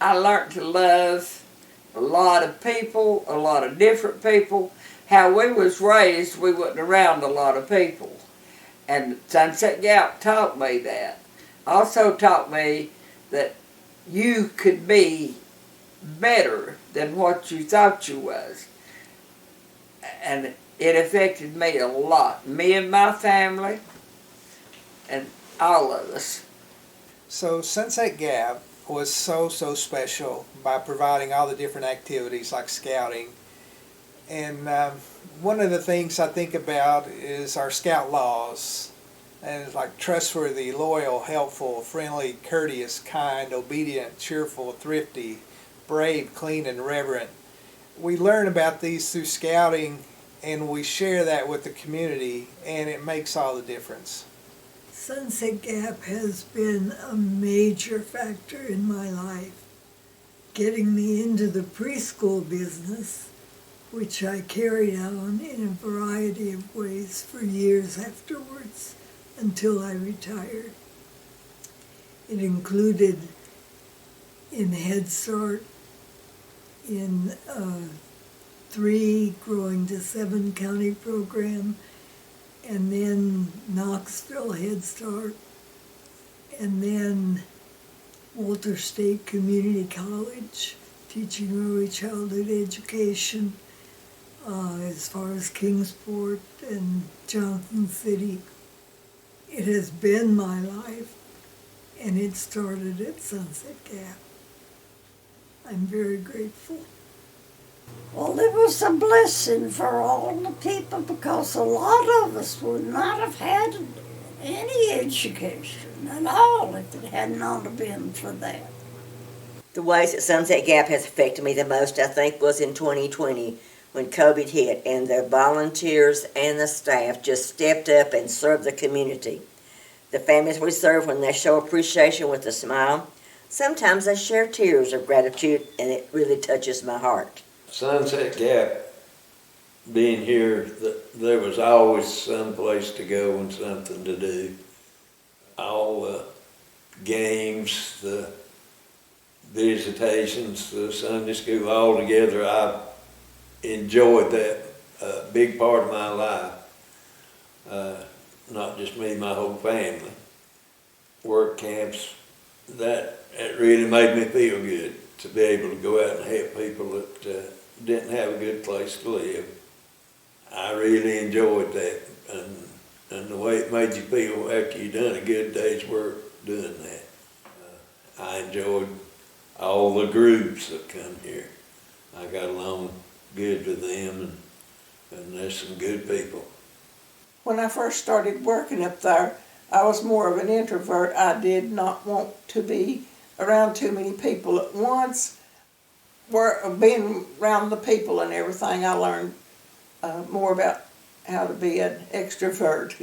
I learned to love a lot of people, a lot of different people. How we was raised, we wasn't around a lot of people. And Sunset Gap taught me that. Also taught me that you could be better than what you thought you was. And it affected me a lot. Me and my family and all of us. So Sunset Gap was so special by providing all the different activities like scouting. And one of the things I think about is our scout laws. And it's like trustworthy, loyal, helpful, friendly, courteous, kind, obedient, cheerful, thrifty, brave, clean, and reverent. We learn about these through scouting, and we share that with the community, and it makes all the difference. Sunset Gap has been a major factor in my life, getting me into the preschool business, which I carried on in a variety of ways for years afterwards until I retired. It included in Head Start, in 3 growing to 7 county program, and then Knoxville Head Start, and then Walter State Community College, teaching early childhood education, as far as Kingsport and Johnson City. It has been my life, and it started at Sunset Gap. I'm very grateful. Well, it was a blessing for all the people because a lot of us would not have had any education at all if it had not been for that. The ways that Sunset Gap has affected me the most, I think, was in 2020 when COVID hit and the volunteers and the staff just stepped up and served the community. The families we serve, when they show appreciation with a smile, sometimes they share tears of gratitude, and it really touches my heart. Sunset Gap, being here, there was always some place to go and something to do. All the games, the visitations, the Sunday school, all together, I enjoyed that big part of my life. Not just me, my whole family. Work camps, it really made me feel good to be able to go out and help people that didn't have a good place to live. I really enjoyed that, and the way it made you feel after you'd done a good day's work doing that. I enjoyed all the groups that come here. I got along good with them, and there's some good people. When I first started working up there, I was more of an introvert. I did not want to be around too many people at once. Being around the people and everything, I learned more about how to be an extrovert.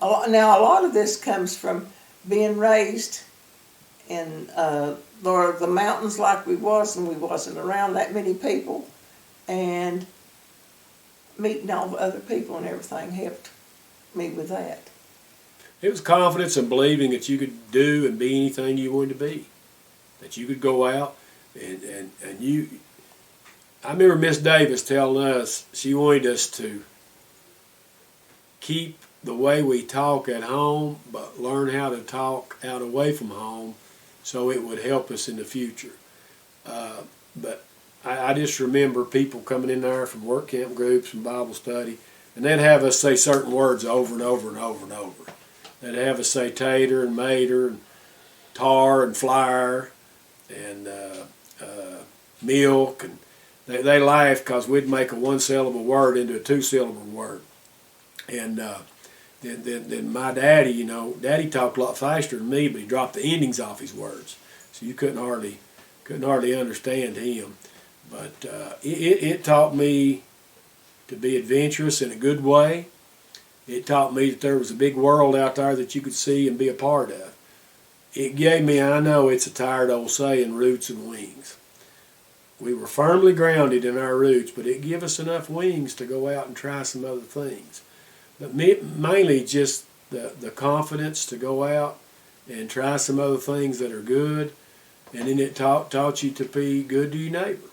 Now, a lot of this comes from being raised in the mountains like we was, and we wasn't around that many people, and meeting all the other people and everything helped me with that. It was confidence and believing that you could do and be anything you wanted to be, that you could go out and you. I remember Miss Davis telling us she wanted us to keep the way we talk at home, but learn how to talk out away from home so it would help us in the future. But I just remember people coming in there from work camp groups and Bible study, and they'd have us say certain words over and over and over and over. They'd have us say tater and mater and tar and flyer and milk, and they laughed because we'd make a one-syllable word into a two-syllable word. And then my daddy, Daddy talked a lot faster than me, but he dropped the endings off his words, so you couldn't hardly understand him. But it taught me to be adventurous in a good way. It taught me that there was a big world out there that you could see and be a part of. It gave me, I know it's a tired old saying, roots and wings. We were firmly grounded in our roots, but it gave us enough wings to go out and try some other things. But mainly just the confidence to go out and try some other things that are good. and then it taught you to be good to your neighbor.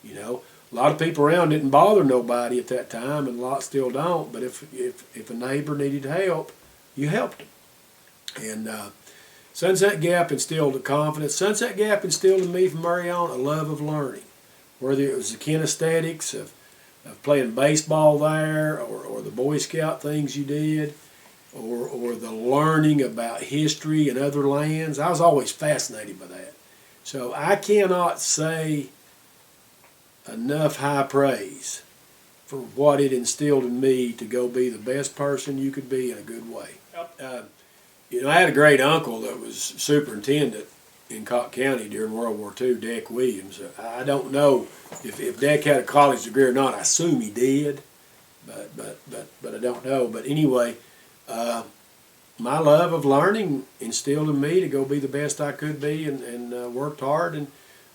You know, a lot of people around didn't bother nobody at that time, and a lot still don't. But if a neighbor needed help, you helped them. And Sunset Gap instilled a confidence. Sunset Gap instilled in me from early on a love of learning, whether it was the kinesthetics of playing baseball there, or the Boy Scout things you did, or the learning about history and other lands. I was always fascinated by that. So I cannot say enough high praise for what it instilled in me to go be the best person you could be in a good way. You know, I had a great uncle that was superintendent in Cotton County during World War II, Duran Williams. I don't know if Dick had a college degree or not. I assume he did, but I don't know. But anyway, my love of learning instilled in me to go be the best I could be, and worked hard. And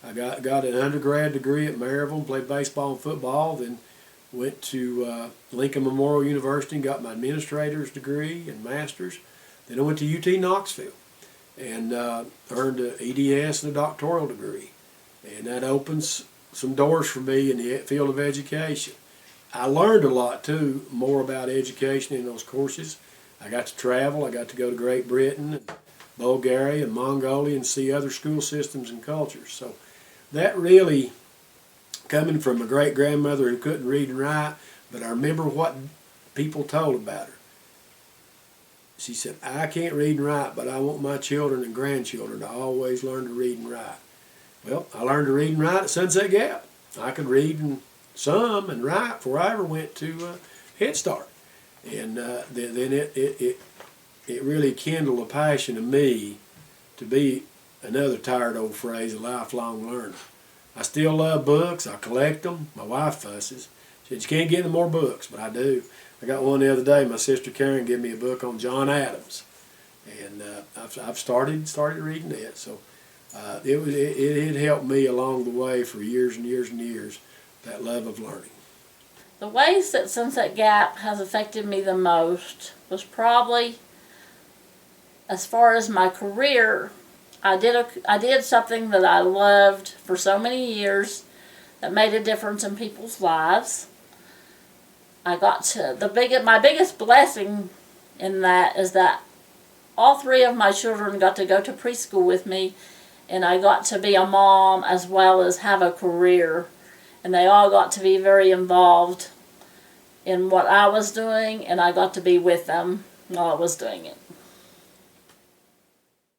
I got an undergrad degree at Maryville, played baseball and football, then went to Lincoln Memorial University and got my administrator's degree and master's. Then I went to UT Knoxville and earned an EDS and a doctoral degree. And that opens some doors for me in the field of education. I learned a lot, too, more about education in those courses. I got to travel. I got to go to Great Britain and Bulgaria and Mongolia and see other school systems and cultures. So that really, coming from a great-grandmother who couldn't read and write, but I remember what people told about her. She said, I can't read and write, but I want my children and grandchildren to always learn to read and write. Well, I learned to read and write at Sunset Gap. I could read and write before I ever went to Head Start. And then it really kindled a passion in me to be, another tired old phrase, a lifelong learner. I still love books. I collect them. My wife fusses. She said, you can't get any more books, but I do. I got one the other day. My sister Karen gave me a book on John Adams, and I've started reading that. So it helped me along the way for years and years and years, that love of learning. The ways that Sunset Gap has affected me the most was probably, as far as my career, I did something that I loved for so many years that made a difference in people's lives. I got to, my biggest blessing in that is that all three of my children got to go to preschool with me, and I got to be a mom as well as have a career. And they all got to be very involved in what I was doing, and I got to be with them while I was doing it.